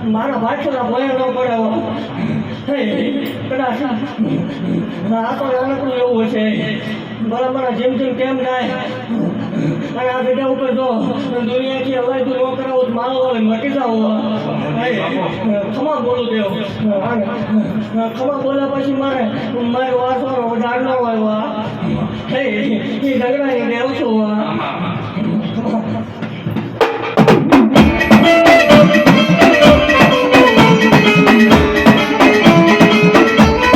મારા ભાઈ ભય ન પડે કદાચ આ તો નાનકડું એવું હશે બરાબર જેમ જેમ કેમ જાય અને આ બેટા ઉપર જો દુનિયાથી હવે તું ન કરાવો મારો હવે મટી જાવ ખમા બોલું દેવ ખમા બોલ્યા પછી મારે વાંચવાનો વધાર ન હોય એ ઝઘડાની દેવ છું Melody,